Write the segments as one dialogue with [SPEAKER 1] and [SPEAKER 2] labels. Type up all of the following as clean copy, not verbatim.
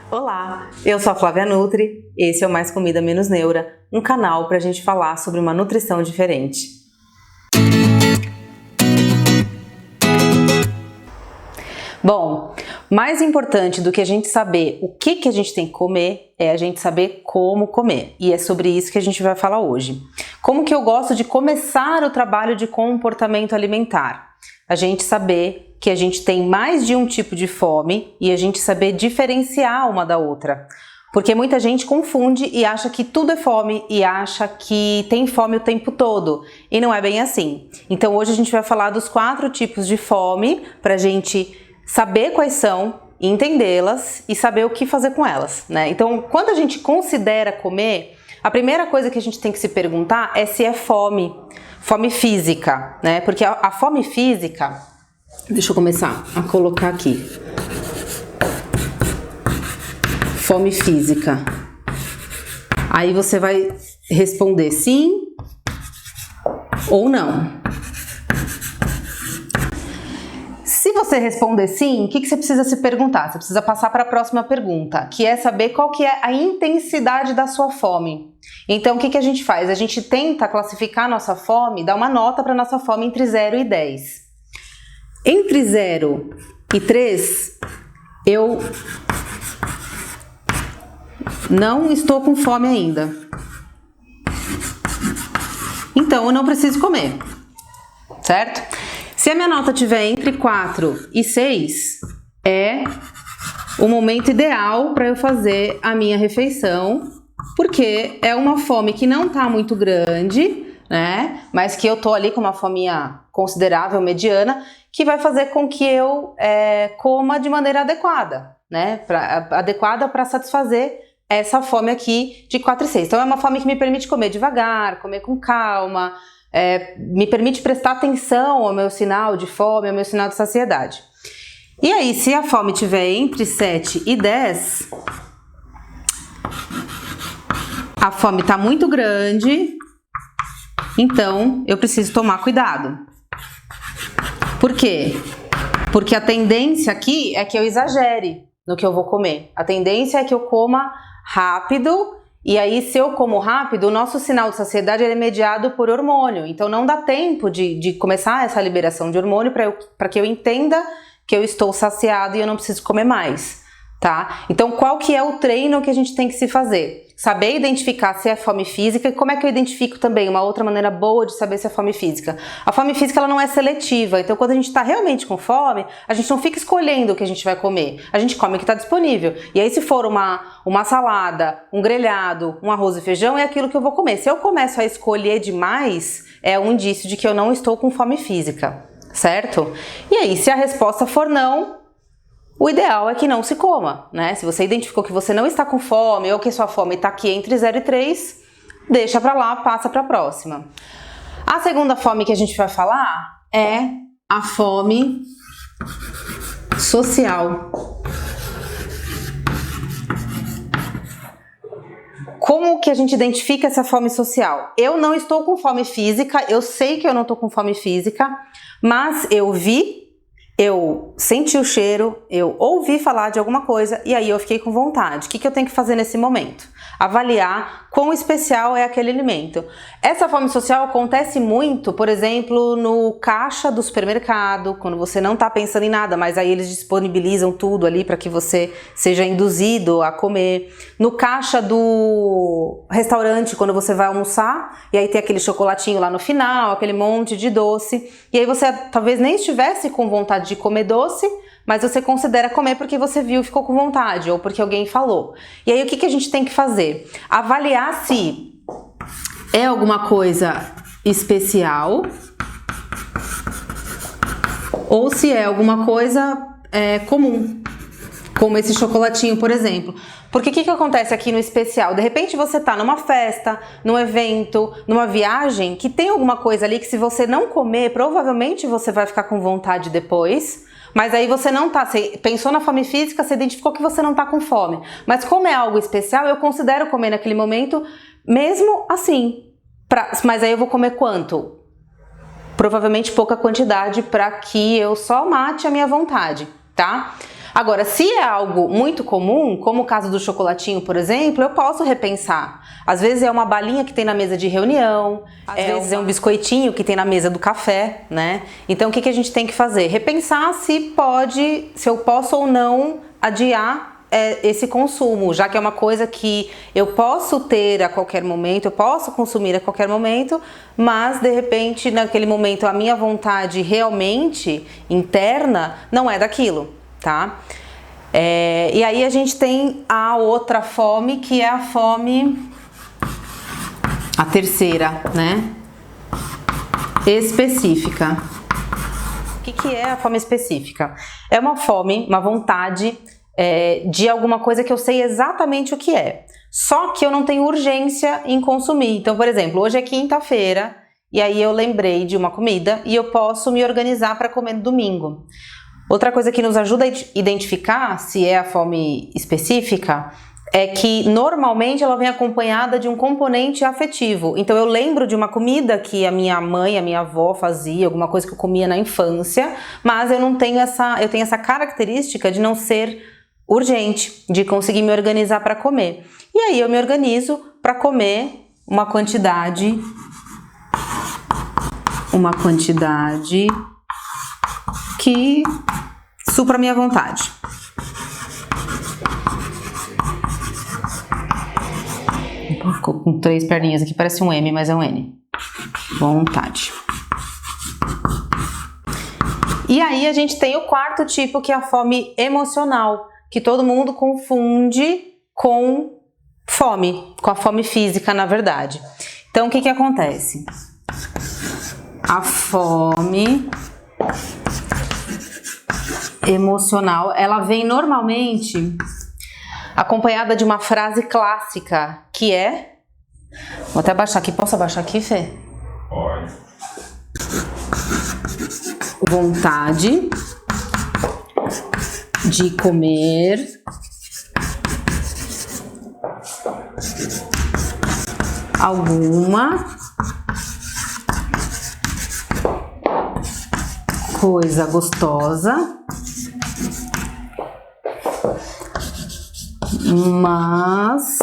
[SPEAKER 1] Olá, eu sou a Flávia Nutri, esse é o Mais Comida Menos Neura, um canal para a gente falar sobre uma nutrição diferente. Bom, mais importante do que a gente saber o que a gente tem que comer é a gente saber como comer, e é sobre isso que a gente vai falar hoje. Como que eu gosto de começar o trabalho de comportamento alimentar? A gente saber que a gente tem mais de um tipo de fome e a gente saber diferenciar uma da outra. Porque muita gente confunde e acha que tudo é fome e acha que tem fome o tempo todo. E não é bem assim. Então hoje a gente vai falar dos 4 tipos de fome para a gente saber quais são, entendê-las e saber o que fazer com elas, né? Então quando a gente considera comer, a primeira coisa que a gente tem que se perguntar é se é fome física, né? Porque a fome física, deixa eu começar a colocar aqui. Fome física. Aí você vai responder sim ou não. Se você responder sim, o que você precisa se perguntar? Você precisa passar para a próxima pergunta, que é saber qual que é a intensidade da sua fome. Então, o que a gente faz? A gente tenta classificar a nossa fome, dar uma nota para a nossa fome entre 0 e 10. Entre 0 e 3, eu não estou com fome ainda. Então, eu não preciso comer, certo? Se a minha nota estiver entre 4 e 6, é o momento ideal para eu fazer a minha refeição, porque é uma fome que não está muito grande, né? Mas que eu tô ali com uma fominha considerável, mediana, que vai fazer com que eu coma de maneira adequada, né? Adequada para satisfazer essa fome aqui de 4 e 6. Então é uma fome que me permite comer devagar, comer com calma, me permite prestar atenção ao meu sinal de fome, ao meu sinal de saciedade. E aí, se a fome estiver entre 7 e 10, a fome está muito grande, então eu preciso tomar cuidado. Por quê? Porque a tendência aqui é que eu exagere no que eu vou comer. A tendência é que eu coma rápido, e aí se eu como rápido, o nosso sinal de saciedade é mediado por hormônio. Então não dá tempo de começar essa liberação de hormônio para que eu entenda que eu estou saciado e eu não preciso comer mais, tá? Então qual que é o treino que a gente tem que se fazer? Saber identificar se é fome física. E como é que eu identifico também? Uma outra maneira boa de saber se é fome física. A fome física ela não é seletiva, então quando a gente está realmente com fome, a gente não fica escolhendo o que a gente vai comer. A gente come o que está disponível. E aí se for uma salada, um grelhado, um arroz e feijão, é aquilo que eu vou comer. Se eu começo a escolher demais, é um indício de que eu não estou com fome física, certo? E aí, se a resposta for não, o ideal é que não se coma, né? Se você identificou que você não está com fome ou que sua fome está aqui entre 0 e 3, deixa pra lá, passa pra próxima. A segunda fome que a gente vai falar é a fome social. Como que a gente identifica essa fome social? Eu não estou com fome física, eu sei que eu não estou com fome física, mas eu vi, eu senti o cheiro, eu ouvi falar de alguma coisa e aí eu fiquei com vontade. O que eu tenho que fazer nesse momento? Avaliar quão especial é aquele alimento. Essa fome social acontece muito, por exemplo, no caixa do supermercado, quando você não está pensando em nada, mas aí eles disponibilizam tudo ali para que você seja induzido a comer. No caixa do restaurante, quando você vai almoçar, e aí tem aquele chocolatinho lá no final, aquele monte de doce, e aí você talvez nem estivesse com vontade de comer doce, mas você considera comer porque você viu e ficou com vontade, ou porque alguém falou. E aí o que a gente tem que fazer? Avaliar se é alguma coisa especial ou se é alguma coisa comum, como esse chocolatinho, por exemplo. Porque o que acontece aqui no especial? De repente você tá numa festa, num evento, numa viagem, que tem alguma coisa ali que se você não comer, provavelmente você vai ficar com vontade depois. Mas aí você não tá, você pensou na fome física, você identificou que você não tá com fome. Mas como é algo especial, eu considero comer naquele momento, mesmo assim. Mas aí eu vou comer quanto? Provavelmente pouca quantidade para que eu só mate a minha vontade, tá? Agora, se é algo muito comum, como o caso do chocolatinho, por exemplo, eu posso repensar. Às vezes é uma balinha que tem na mesa de reunião, às vezes é um biscoitinho que tem na mesa do café, né? Então, o que a gente tem que fazer? Repensar se eu posso ou não adiar esse consumo, já que é uma coisa que eu posso ter a qualquer momento, eu posso consumir a qualquer momento, mas de repente naquele momento a minha vontade realmente interna não é daquilo, tá? E aí a gente tem a outra fome, que é a fome, a terceira, né? Específica. O que é a fome específica? É uma fome, uma vontade de alguma coisa que eu sei exatamente o que é. Só que eu não tenho urgência em consumir. Então, por exemplo, hoje é quinta-feira e aí eu lembrei de uma comida e eu posso me organizar para comer no domingo. Outra coisa que nos ajuda a identificar se é a fome específica é que normalmente ela vem acompanhada de um componente afetivo. Então eu lembro de uma comida que a minha mãe, a minha avó fazia, alguma coisa que eu comia na infância, mas eu tenho essa característica de não ser urgente, de conseguir me organizar para comer. E aí eu me organizo para comer uma quantidade que supra a minha vontade. Ficou com 3 perninhas aqui, parece um M, mas é um N. Vontade. E aí a gente tem o quarto tipo, que é a fome emocional, que todo mundo confunde com a fome física, na verdade. Então, o que acontece? A fome emocional, ela vem normalmente acompanhada de uma frase clássica, que é... Vou até abaixar aqui. Posso abaixar aqui, Fê?
[SPEAKER 2] Pode.
[SPEAKER 1] Vontade de comer alguma coisa gostosa, mas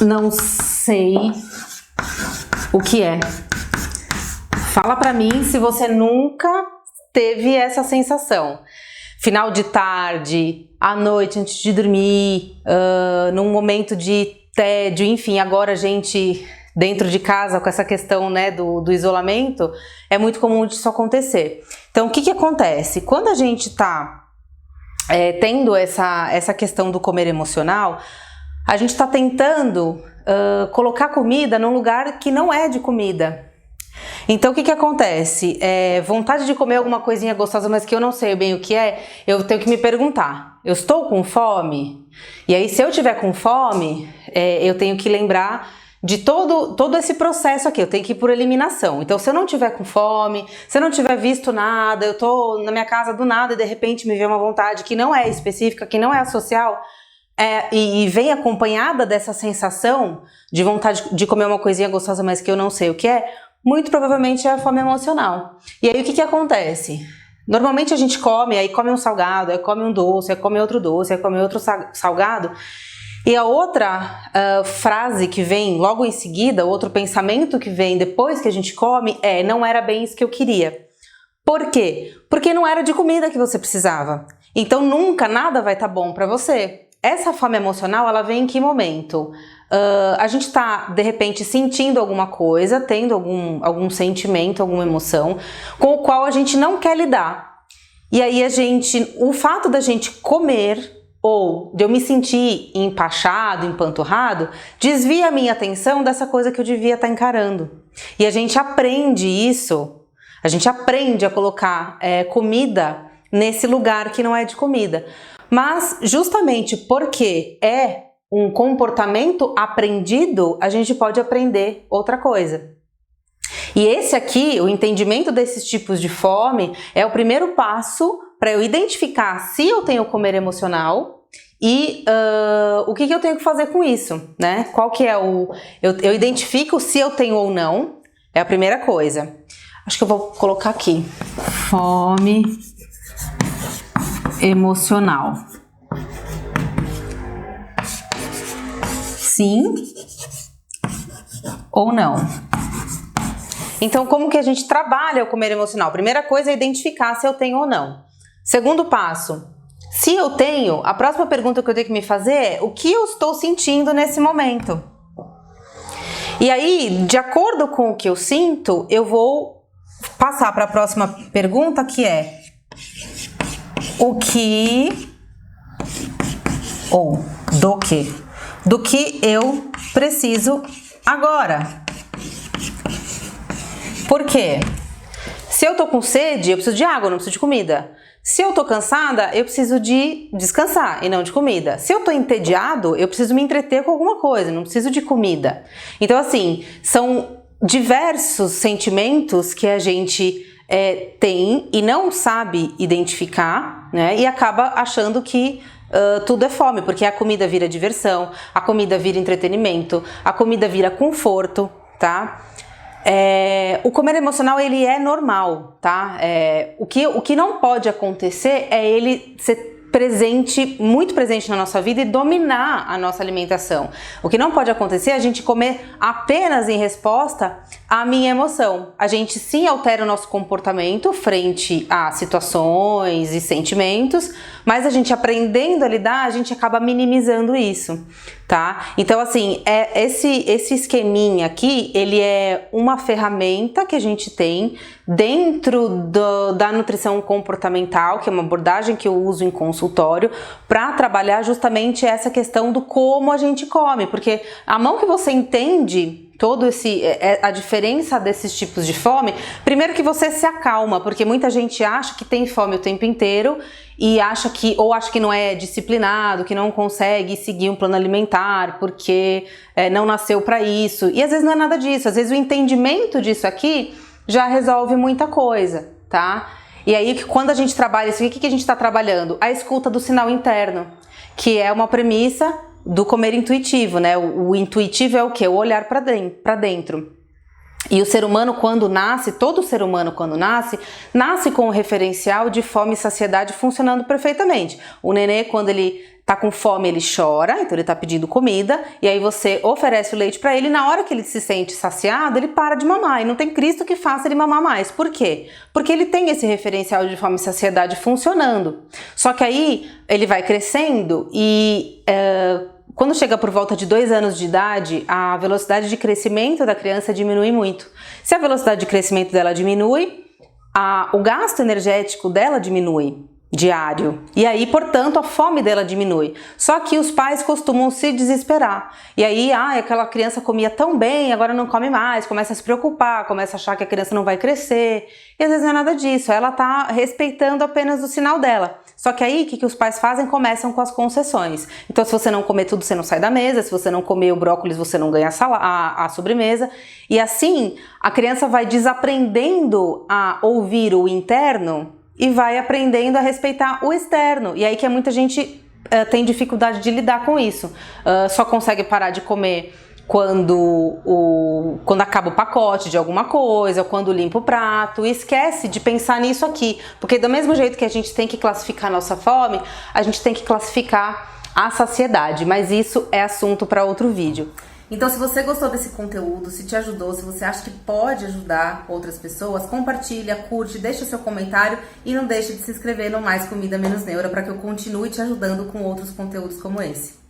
[SPEAKER 1] não sei o que é. Fala pra mim se você nunca teve essa sensação. Final de tarde, à noite, antes de dormir, num momento de tédio, enfim, agora a gente dentro de casa com essa questão, né, do isolamento, é muito comum disso acontecer. Então, o que acontece? Quando a gente tá tendo essa questão do comer emocional, a gente está tentando colocar comida num lugar que não é de comida. Então o que acontece? Vontade de comer alguma coisinha gostosa, mas que eu não sei bem o que é, eu tenho que me perguntar, eu estou com fome? E aí se eu tiver com fome, eu tenho que lembrar de todo esse processo aqui, eu tenho que ir por eliminação. Então se eu não tiver com fome, se eu não tiver visto nada, eu tô na minha casa do nada e de repente me vê uma vontade que não é específica, que não é social, e vem acompanhada dessa sensação de vontade de comer uma coisinha gostosa, mas que eu não sei o que é, muito provavelmente é a fome emocional. E aí o que acontece? Normalmente a gente come, aí come um salgado, aí come um doce, aí come outro doce, aí come outro salgado. E a outra frase que vem logo em seguida, outro pensamento que vem depois que a gente come não era bem isso que eu queria. Por quê? Porque não era de comida que você precisava. Então nunca nada vai estar bom para você. Essa fome emocional, ela vem em que momento? A gente está, de repente, sentindo alguma coisa, tendo algum sentimento, alguma emoção, com o qual a gente não quer lidar. E aí o fato da gente comer, ou de eu me sentir empachado, empanturrado, desvia a minha atenção dessa coisa que eu devia estar encarando. E a gente aprende isso, a gente aprende a colocar comida nesse lugar que não é de comida. Mas justamente porque é um comportamento aprendido, a gente pode aprender outra coisa. E esse aqui, o entendimento desses tipos de fome, é o primeiro passo para eu identificar se eu tenho comer emocional e o que eu tenho que fazer com isso, né? Qual que é eu identifico se eu tenho ou não, é a primeira coisa. Acho que eu vou colocar aqui. Fome emocional. Sim ou não? Então, como que a gente trabalha o comer emocional? Primeira coisa é identificar se eu tenho ou não. Segundo passo, se eu tenho, a próxima pergunta que eu tenho que me fazer é o que eu estou sentindo nesse momento? E aí, de acordo com o que eu sinto, eu vou passar para a próxima pergunta, que é o que ou do que? Do que eu preciso agora. Por quê? Se eu tô com sede, eu preciso de água, não preciso de comida. Se eu tô cansada, eu preciso de descansar e não de comida. Se eu tô entediado, eu preciso me entreter com alguma coisa, não preciso de comida. Então, assim, são diversos sentimentos que a gente tem e não sabe identificar, né? E acaba achando que tudo é fome, porque a comida vira diversão, a comida vira entretenimento, a comida vira conforto, tá? O comer emocional, ele é normal, tá? O que não pode acontecer é ele ser presente, muito presente na nossa vida e dominar a nossa alimentação. O que não pode acontecer é a gente comer apenas em resposta à minha emoção. A gente sim altera o nosso comportamento frente a situações e sentimentos, mas a gente aprendendo a lidar, a gente acaba minimizando isso, tá? Então, assim, esse esqueminha aqui, ele é uma ferramenta que a gente tem dentro da nutrição comportamental, que é uma abordagem que eu uso em consultório, para trabalhar justamente essa questão do como a gente come, porque a mão que você entende a diferença desses tipos de fome, primeiro que você se acalma, porque muita gente acha que tem fome o tempo inteiro e acha que não é disciplinado, que não consegue seguir um plano alimentar porque não nasceu para isso, e às vezes não é nada disso, às vezes o entendimento disso aqui já resolve muita coisa, tá? E aí, quando a gente trabalha isso, o que a gente está trabalhando? A escuta do sinal interno, que é uma premissa do comer intuitivo, né? O intuitivo é o quê? O olhar para dentro. E o ser humano, quando nasce, todo ser humano, quando nasce com o referencial de fome e saciedade funcionando perfeitamente. O nenê, quando ele tá com fome, ele chora, então ele tá pedindo comida, e aí você oferece o leite para ele, e na hora que ele se sente saciado, ele para de mamar, e não tem Cristo que faça ele mamar mais. Por quê? Porque ele tem esse referencial de fome e saciedade funcionando. Só que aí, ele vai crescendo e quando chega por volta de 2 anos de idade, a velocidade de crescimento da criança diminui muito. Se a velocidade de crescimento dela diminui, o gasto energético dela diminui diário. E aí, portanto, a fome dela diminui. Só que os pais costumam se desesperar. E aí, aquela criança comia tão bem, agora não come mais, começa a se preocupar, começa a achar que a criança não vai crescer. E às vezes não é nada disso, ela tá respeitando apenas o sinal dela. Só que aí, o que os pais fazem? Começam com as concessões. Então, se você não comer tudo, você não sai da mesa. Se você não comer o brócolis, você não ganha a sobremesa. E assim, a criança vai desaprendendo a ouvir o interno e vai aprendendo a respeitar o externo. E aí que muita gente tem dificuldade de lidar com isso. Só consegue parar de comer quando acaba o pacote de alguma coisa, quando limpa o prato, e esquece de pensar nisso aqui. Porque do mesmo jeito que a gente tem que classificar a nossa fome, a gente tem que classificar a saciedade. Mas isso é assunto para outro vídeo. Então, se você gostou desse conteúdo, se te ajudou, se você acha que pode ajudar outras pessoas, compartilha, curte, deixa seu comentário e não deixe de se inscrever no Mais Comida Menos Neura para que eu continue te ajudando com outros conteúdos como esse.